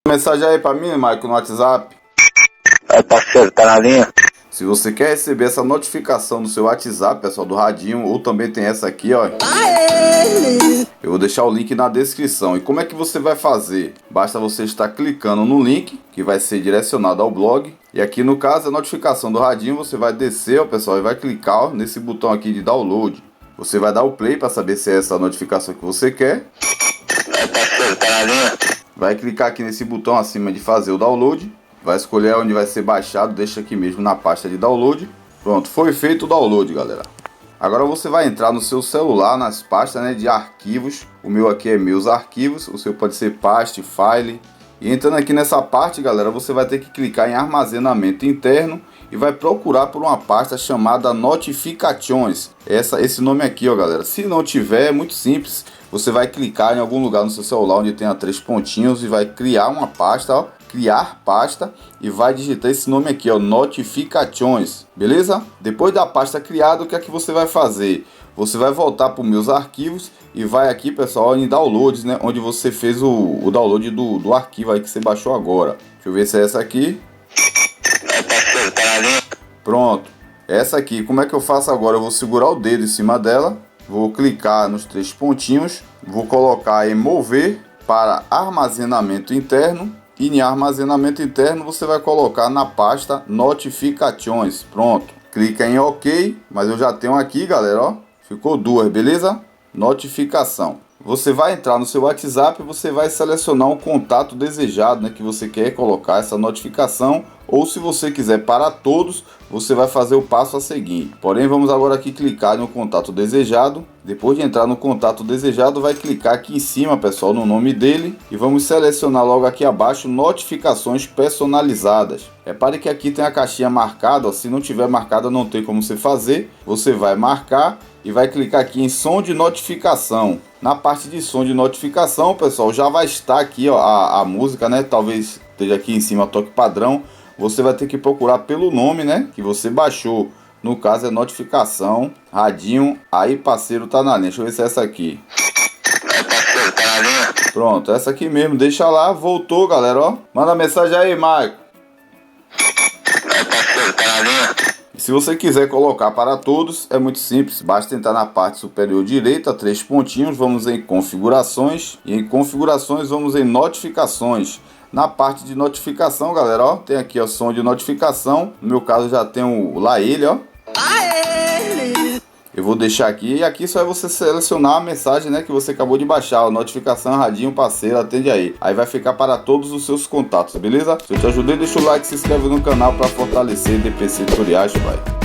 Mensagem aí pra mim, Maico, no WhatsApp. Aí, parceiro, tá na linha? Se você quer receber essa notificação no seu WhatsApp, pessoal, do radinho, ou também tem essa aqui, ó. Eu vou deixar o link na descrição. E como é que você vai fazer? Basta você estar clicando no link, que vai ser direcionado ao blog. E aqui no caso, a notificação do radinho, você vai descer, ó, pessoal, e vai clicar, ó, nesse botão aqui de download. Você vai dar o play para saber se é essa a notificação que você quer. Aí, parceiro, tá na linha? Vai clicar aqui nesse botão acima de fazer o download. Vai escolher onde vai ser baixado, deixa aqui mesmo na pasta de download. Pronto, foi feito o download, galera. Agora você vai entrar no seu celular, nas pastas, né, de arquivos. O meu aqui é meus arquivos, o seu pode ser paste, file. E entrando aqui nessa parte, galera, você vai ter que clicar em armazenamento interno e vai procurar por uma pasta chamada notificações. Esse nome aqui, ó, galera. Se não tiver, é muito simples. Você vai clicar em algum lugar no seu celular onde tenha 3 pontinhos e vai criar uma pasta, ó. Criar pasta e vai digitar esse nome aqui, ó, notificações, beleza? Depois da pasta criada, o que é que você vai fazer? Você vai voltar para os meus arquivos e vai aqui, pessoal, em downloads, né, onde você fez o download do arquivo aí que você baixou agora. Deixa eu ver se é essa aqui. Pronto, essa aqui. Como é que eu faço agora? Eu vou segurar o dedo em cima dela, vou clicar nos 3 pontinhos, vou colocar em mover para armazenamento interno. E em armazenamento interno você vai colocar na pasta notificações. Pronto, clica em OK, mas eu já tenho aqui, galera, ó, ficou 2, beleza? Notificação. Você vai entrar no seu WhatsApp e você vai selecionar um contato desejado, né, que você quer colocar essa notificação, ou se você quiser para todos, você vai fazer o passo a seguir. Porém, vamos agora aqui clicar no contato desejado. Depois de entrar no contato desejado, vai clicar aqui em cima, pessoal, no nome dele e vamos selecionar logo aqui abaixo notificações personalizadas. Repare que aqui tem a caixinha marcada, ó, se não tiver marcada não tem como você fazer. Você vai marcar e vai clicar aqui em som de notificação. Na parte de som de notificação, pessoal, já vai estar aqui, ó, a música, né? Talvez esteja aqui em cima toque padrão. Você vai ter que procurar pelo nome, né, que você baixou. No caso é notificação, radinho, aí parceiro tá na linha. Deixa eu ver se é essa aqui. Aí, parceiro, tá na linha? Pronto, essa aqui mesmo, deixa lá, voltou, galera, ó. Manda mensagem aí, Maico. Aí, parceiro, tá na linha? E se você quiser colocar para todos, é muito simples. Basta entrar na parte superior direita, 3 pontinhos, vamos em configurações. E em configurações vamos em notificações. Na parte de notificação, galera, ó, tem aqui o som de notificação. No meu caso já tem o lá ele, ó. Eu vou deixar aqui e aqui só é você selecionar a mensagem, né, que você acabou de baixar, a notificação, radinho, parceiro, atende aí. Aí vai ficar para todos os seus contatos, beleza? Se eu te ajudei, deixa o like, se inscreve no canal para fortalecer DPC Tutoriais, pai.